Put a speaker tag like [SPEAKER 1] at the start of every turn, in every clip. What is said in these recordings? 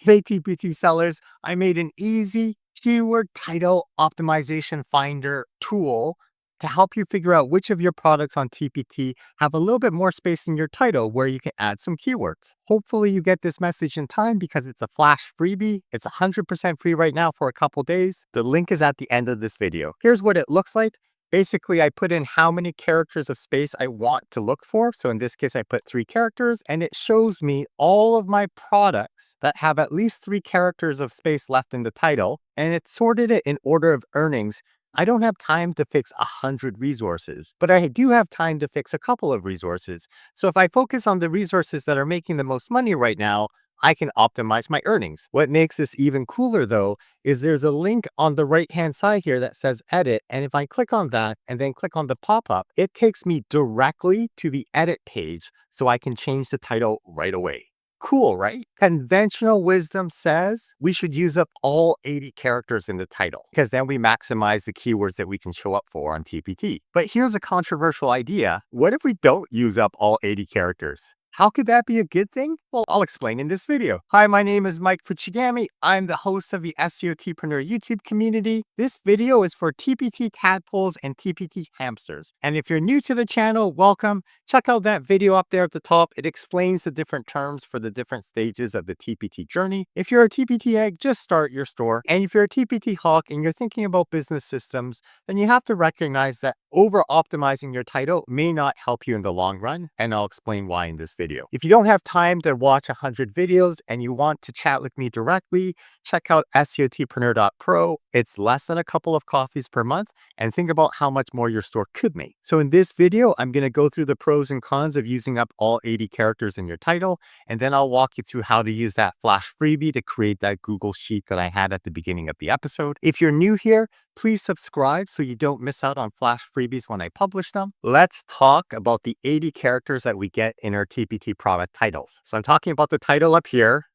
[SPEAKER 1] Hey TPT sellers, I made an easy keyword title optimization finder tool to help you figure out which of your products on TPT have a little bit more space in your title where you can add some keywords. Hopefully you get this message in time because it's a flash freebie. It's 100% free right now for a couple days. The link is at the end of this video. Here's what it looks like. Basically, I put in how many characters of space I want to look for. So in this case, I put 3 characters and it shows me all of my products that have at least 3 characters of space left in the title. And it sorted it in order of earnings. I don't have time to fix 100 resources, but I do have time to fix a couple of resources. So if I focus on the resources that are making the most money right now, I can optimize my earnings. What makes this even cooler though, is there's a link on the right-hand side here that says edit. And if I click on that and then click on the pop-up, it takes me directly to the edit page so I can change the title right away. Cool, right? Conventional wisdom says we should use up all 80 characters in the title because then we maximize the keywords that we can show up for on TPT. But here's a controversial idea. What if we don't use up all 80 characters? How could that be a good thing? Well, I'll explain in this video. Hi, my name is Mike Fuchigami. I'm the host of the SEO Tpreneur YouTube community. This video is for TPT tadpoles and TPT hamsters. And if you're new to the channel, welcome. Check out that video up there at the top. It explains the different terms for the different stages of the TPT journey. If you're a TPT egg, just start your store. And if you're a TPT hawk and you're thinking about business systems, then you have to recognize that over-optimizing your title may not help you in the long run. And I'll explain why in this video. If you don't have time to watch 100 videos and you want to chat with me directly, check out SEOtpreneur.pro. It's less than a couple of coffees per month, and think about how much more your store could make. So in this video, I'm going to go through the pros and cons of using up all 80 characters in your title, and then I'll walk you through how to use that flash freebie to create that Google Sheet that I had at the beginning of the episode. If you're new here, please subscribe so you don't miss out on flash freebies when I publish them. Let's talk about the 80 characters that we get in our TPT product titles. So I'm talking about the title up here,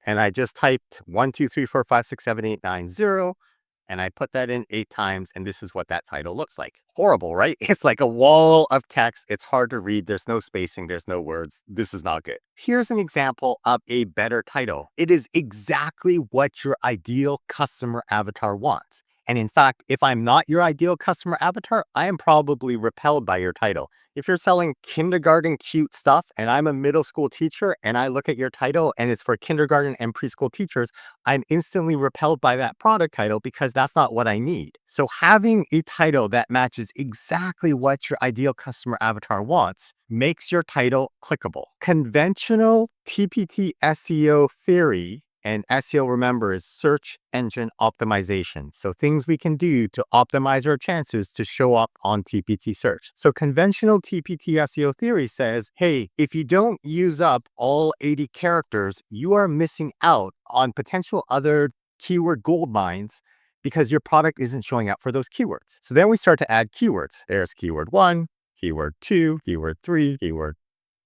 [SPEAKER 1] and I just typed 1, 2, 3, 4, 5, 6, 7, 8, 9, 0. And I put that in 8 times, and this is what that title looks like. Horrible, right? It's like a wall of text. It's hard to read. There's no spacing. There's no words. This is not good. Here's an example of a better title. It is exactly what your ideal customer avatar wants. And in fact, if I'm not your ideal customer avatar, I am probably repelled by your title. If you're selling kindergarten cute stuff and I'm a middle school teacher and I look at your title and it's for kindergarten and preschool teachers, I'm instantly repelled by that product title because that's not what I need. So having a title that matches exactly what your ideal customer avatar wants makes your title clickable. Conventional TPT SEO theory, and SEO, remember, is search engine optimization. So things we can do to optimize our chances to show up on TPT search. So conventional TPT SEO theory says, hey, if you don't use up all 80 characters, you are missing out on potential other keyword gold mines because your product isn't showing up for those keywords. So then we start to add keywords. There's keyword 1, keyword 2, keyword 3, keyword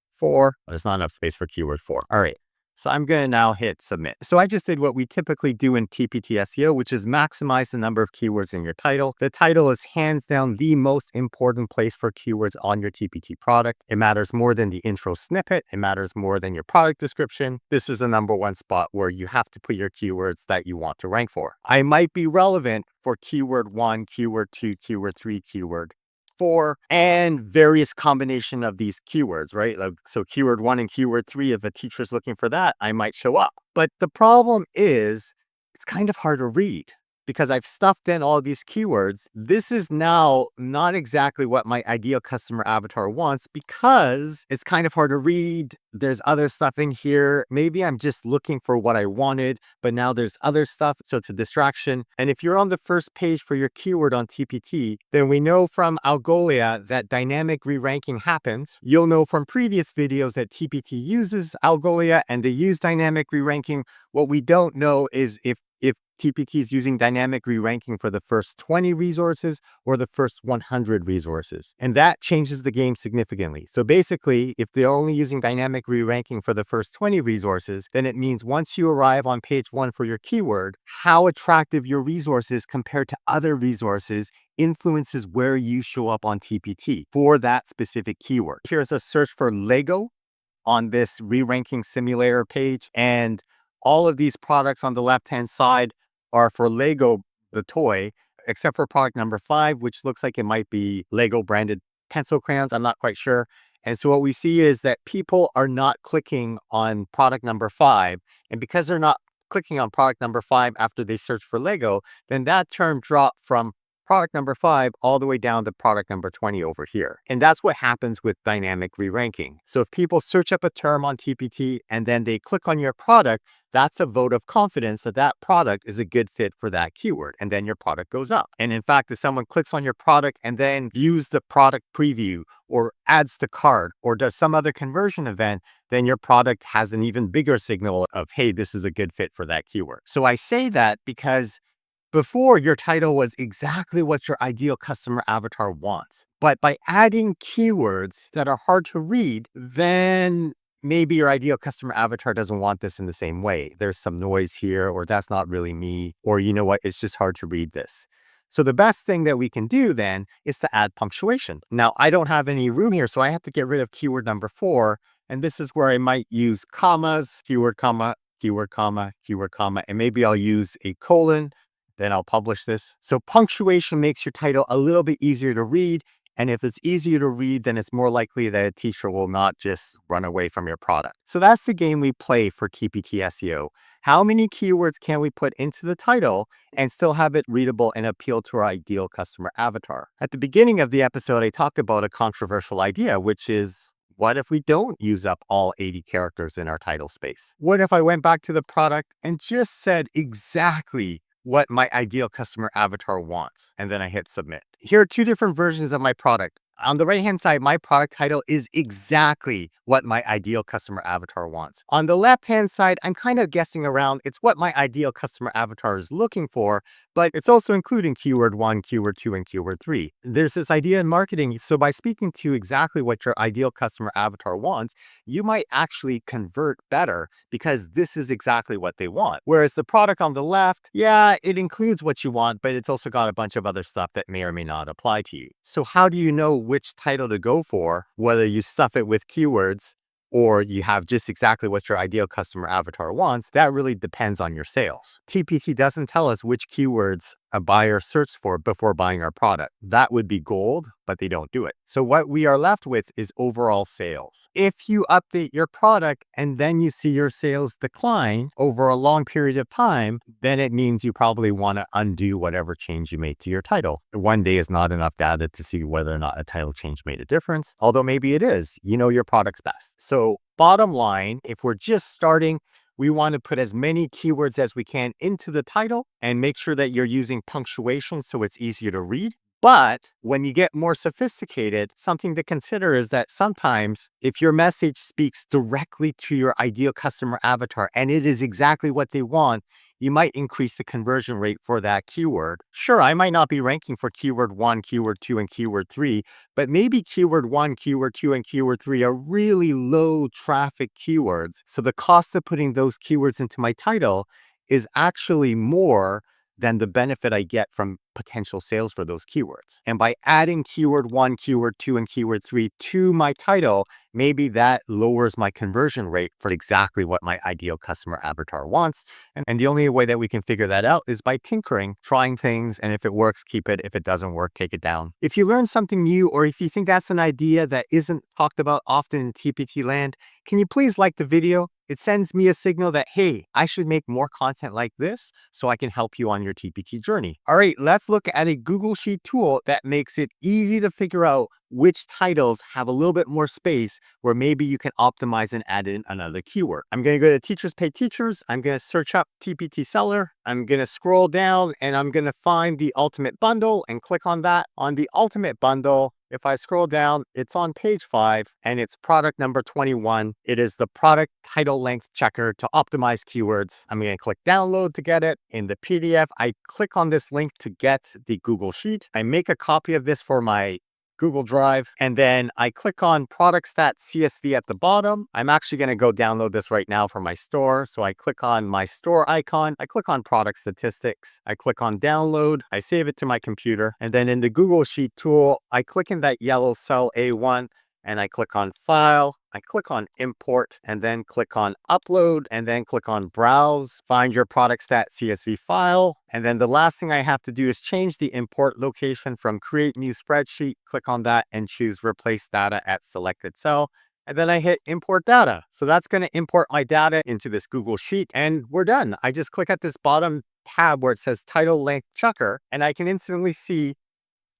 [SPEAKER 1] 4. There's not enough space for keyword 4. All right. So I'm going to now hit submit. So I just did what we typically do in TPT SEO, which is maximize the number of keywords in your title. The title is hands down the most important place for keywords on your TPT product. It matters more than the intro snippet. It matters more than your product description. This is the number one spot where you have to put your keywords that you want to rank for. I might be relevant for keyword 1, keyword 2, keyword 3, keyword 4, and various combination of these keywords, right? Like, so keyword 1 and keyword 3, if a teacher's looking for that, I might show up. But the problem is it's kind of hard to read because I've stuffed in all these keywords. This is now not exactly what my ideal customer avatar wants because it's kind of hard to read. There's other stuff in here. Maybe I'm just looking for what I wanted, but now there's other stuff. So it's a distraction. And if you're on the first page for your keyword on TPT, then we know from Algolia that dynamic re-ranking happens. You'll know from previous videos that TPT uses Algolia and they use dynamic re-ranking. What we don't know is if TPT is using dynamic re-ranking for the first 20 resources or the first 100 resources. And that changes the game significantly. So basically, if they're only using dynamic re-ranking for the first 20 resources, then it means once you arrive on page 1 for your keyword, how attractive your resource is compared to other resources influences where you show up on TPT for that specific keyword. Here's a search for Lego on this re-ranking simulator page, and all of these products on the left-hand side are for Lego, the toy, except for product number 5, which looks like it might be Lego branded pencil crayons. I'm not quite sure. And so what we see is that people are not clicking on product number 5. And because they're not clicking on product number 5 after they search for Lego, then that term dropped from product number 5 all the way down to product number 20 over here. And that's what happens with dynamic re-ranking. So if people search up a term on TPT and then they click on your product, that's a vote of confidence that that product is a good fit for that keyword. And then your product goes up. And in fact, if someone clicks on your product and then views the product preview or adds to cart or does some other conversion event, then your product has an even bigger signal of, hey, this is a good fit for that keyword. So I say that because before, your title was exactly what your ideal customer avatar wants. But by adding keywords that are hard to read, then maybe your ideal customer avatar doesn't want this in the same way. There's some noise here, or that's not really me, or you know what, it's just hard to read this. So the best thing that we can do then is to add punctuation. Now, I don't have any room here, so I have to get rid of keyword number 4. And this is where I might use commas, keyword, comma, keyword, comma, keyword, comma, and maybe I'll use a colon. Then I'll publish this. So punctuation makes your title a little bit easier to read. And if it's easier to read, then it's more likely that a teacher will not just run away from your product. So that's the game we play for TPT SEO. How many keywords can we put into the title and still have it readable and appeal to our ideal customer avatar? At the beginning of the episode, I talked about a controversial idea, which is, what if we don't use up all 80 characters in our title space? What if I went back to the product and just said exactly what my ideal customer avatar wants, and then I hit submit? Here are 2 different versions of my product. On the right-hand side, my product title is exactly what my ideal customer avatar wants. On the left-hand side, I'm kind of guessing around. It's what my ideal customer avatar is looking for, but it's also including keyword 1, keyword 2, and keyword 3. There's this idea in marketing. So by speaking to exactly what your ideal customer avatar wants, you might actually convert better because this is exactly what they want. Whereas the product on the left, yeah, it includes what you want, but it's also got a bunch of other stuff that may or may not apply to you. So how do you know which title to go for, whether you stuff it with keywords or you have just exactly what your ideal customer avatar wants? That really depends on your sales. TPT doesn't tell us which keywords a buyer searched for before buying our product. That would be gold, but they don't do it. So what we are left with is overall sales. If you update your product and then you see your sales decline over a long period of time, then it means you probably want to undo whatever change you made to your title. One day is not enough data to see whether or not a title change made a difference, although maybe it is. You know your product's best. So bottom line, if we're just starting, we want to put as many keywords as we can into the title and make sure that you're using punctuation so it's easier to read. But when you get more sophisticated, something to consider is that sometimes if your message speaks directly to your ideal customer avatar and it is exactly what they want, you might increase the conversion rate for that keyword. Sure, I might not be ranking for keyword 1, keyword 2, and keyword 3, but maybe keyword 1, keyword 2, and keyword 3 are really low traffic keywords. So the cost of putting those keywords into my title is actually more than the benefit I get from potential sales for those keywords. And by adding keyword 1, keyword 2, and keyword 3 to my title, maybe that lowers my conversion rate for exactly what my ideal customer avatar wants. And the only way that we can figure that out is by tinkering, trying things, and if it works, keep it. If it doesn't work, take it down. If you learn something new, or if you think that's an idea that isn't talked about often in TPT land, can you please like the video? It sends me a signal that, hey, I should make more content like this so I can help you on your TPT journey. All right, let's look at a Google Sheet tool that makes it easy to figure out which titles have a little bit more space where maybe you can optimize and add in another keyword. I'm going to go to Teachers Pay Teachers. I'm going to search up TPT Seller. I'm going to scroll down and I'm going to find the Ultimate Bundle and click on that. On the Ultimate Bundle, if I scroll down, it's on page 5 and it's product number 21. It is the product title length checker to optimize keywords. I'm going to click download to get it. In the PDF, I click on this link to get the Google Sheet. I make a copy of this for my Google Drive, and then I click on product stat CSV at the bottom. I'm actually going to go download this right now for my store. So I click on my store icon. I click on product statistics. I click on download. I save it to my computer. And then in the Google Sheet tool, I click in that yellow cell A1 and I click on file. I click on import and then click on upload and then click on browse, find your product.csv file. And then the last thing I have to do is change the import location from create new spreadsheet. Click on that and choose replace data at selected cell. And then I hit import data. So that's going to import my data into this Google Sheet and we're done. I just click at this bottom tab where it says title length checker and I can instantly see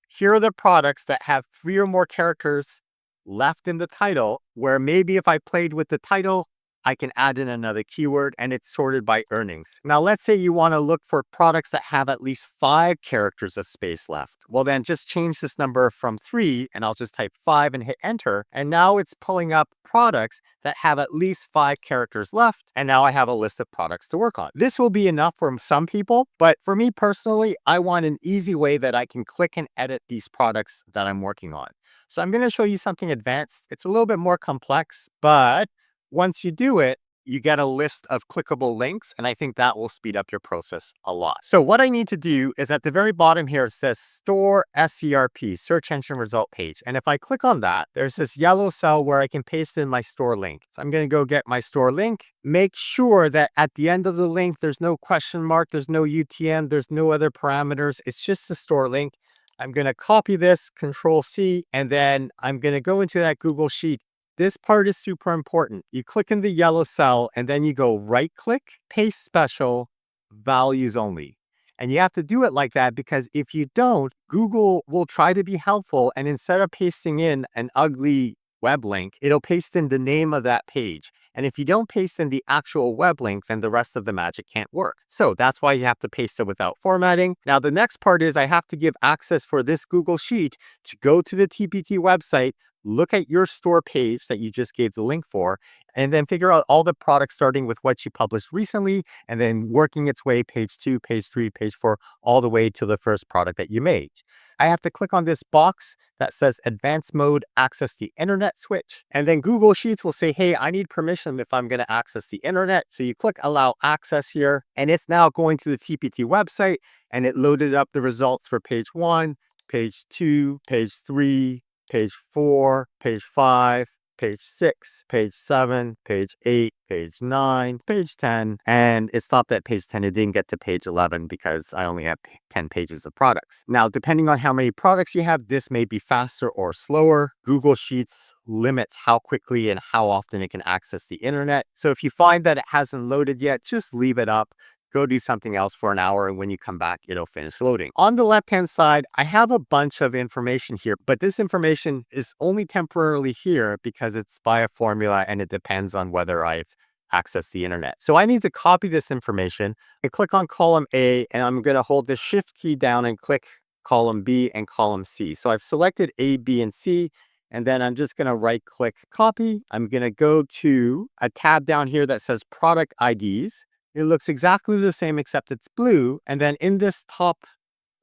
[SPEAKER 1] here are the products that have 3 or more characters left in the title, where maybe if I played with the title, I can add in another keyword and it's sorted by earnings. Now, let's say you want to look for products that have at least 5 characters of space left. Well, then just change this number from 3 and I'll just type 5 and hit enter. And now it's pulling up products that have at least 5 characters left. And now I have a list of products to work on. This will be enough for some people, but for me personally, I want an easy way that I can click and edit these products that I'm working on. So I'm going to show you something advanced. It's a little bit more complex, but once you do it, you get a list of clickable links, and I think that will speed up your process a lot. So what I need to do is at the very bottom here, it says Store SERP, Search Engine Result Page. And if I click on that, there's this yellow cell where I can paste in my store link. So I'm going to go get my store link. Make sure that at the end of the link, there's no question mark, there's no UTM, there's no other parameters. It's just the store link. I'm going to copy this, Control C, and then I'm going to go into that Google Sheet. This part is super important. You click in the yellow cell and then you go right click, paste special, values only. And you have to do it like that because if you don't, Google will try to be helpful. And instead of pasting in an ugly web link, it'll paste in the name of that page. And if you don't paste in the actual web link, then the rest of the magic can't work. So that's why you have to paste it without formatting. Now, the next part is I have to give access for this Google Sheet to go to the TPT website, look at your store page that you just gave the link for, and then figure out all the products starting with what you published recently, and then working its way page 2, page 3, page 4, all the way to the first product that you made. I have to click on this box that says advanced mode, access the internet switch. And then Google Sheets will say, hey, I need permission if I'm going to access the internet. So you click allow access here, and it's now going to the TPT website, and it loaded up the results for page 1, page 2, page 3, page 4, page 5, page 6, page 7, page 8, page 9, page 10, and it stopped at page 10. It didn't get to page 11 because I only have 10 pages of products. Now, depending on how many products you have, this may be faster or slower. Google Sheets limits how quickly and how often it can access the internet. So if you find that it hasn't loaded yet, just leave it up. Go do something else for an hour, and when you come back, it'll finish loading. On the left-hand side, I have a bunch of information here, but this information is only temporarily here because it's by a formula and it depends on whether I've accessed the internet. So I need to copy this information and click on column A, and I'm going to hold the shift key down and click column B and column C. So I've selected A, B, and C, and then I'm just going to right click copy. I'm going to go to a tab down here that says product IDs. It looks exactly the same except it's blue. And then in this top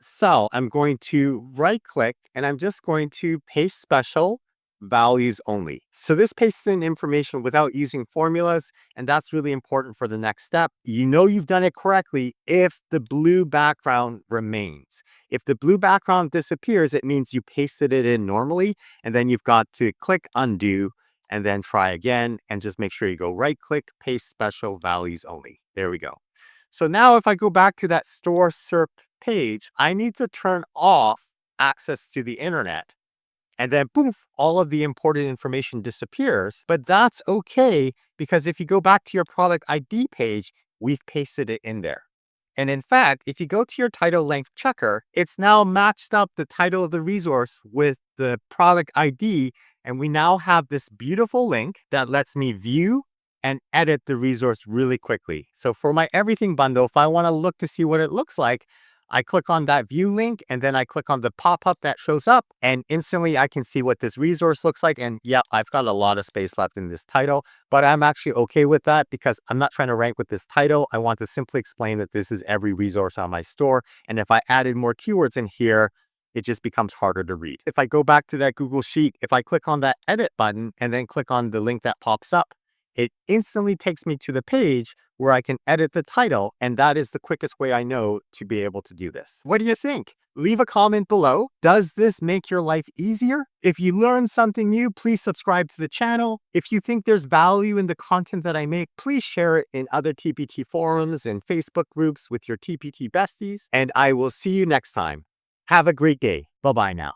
[SPEAKER 1] cell, I'm going to right click and I'm just going to paste special, values only. So this pastes in information without using formulas, and that's really important for the next step. You know you've done it correctly if the blue background remains. If the blue background disappears, it means you pasted it in normally, and then you've got to click undo and then try again, and just make sure you go right click, paste special, values only. There we go. So now if I go back to that store SERP page, I need to turn off access to the internet. And then poof, all of the important information disappears. But that's okay, because if you go back to your product ID page, we've pasted it in there. And in fact, if you go to your title length checker, it's now matched up the title of the resource with the product ID. And we now have this beautiful link that lets me view and edit the resource really quickly. So for my everything bundle, if I want to look to see what it looks like, I click on that view link and then I click on the pop-up that shows up, and instantly I can see what this resource looks like. And yeah, I've got a lot of space left in this title, but I'm actually okay with that because I'm not trying to rank with this title. I want to simply explain that this is every resource on my store. And if I added more keywords in here, it just becomes harder to read. If I go back to that Google Sheet, if I click on that edit button and then click on the link that pops up, it instantly takes me to the page where I can edit the title, and that is the quickest way I know to be able to do this. What do you think? Leave a comment below. Does this make your life easier? If you learned something new, please subscribe to the channel. If you think there's value in the content that I make, please share it in other TPT forums and Facebook groups with your TPT besties, and I will see you next time. Have a great day. Bye-bye now.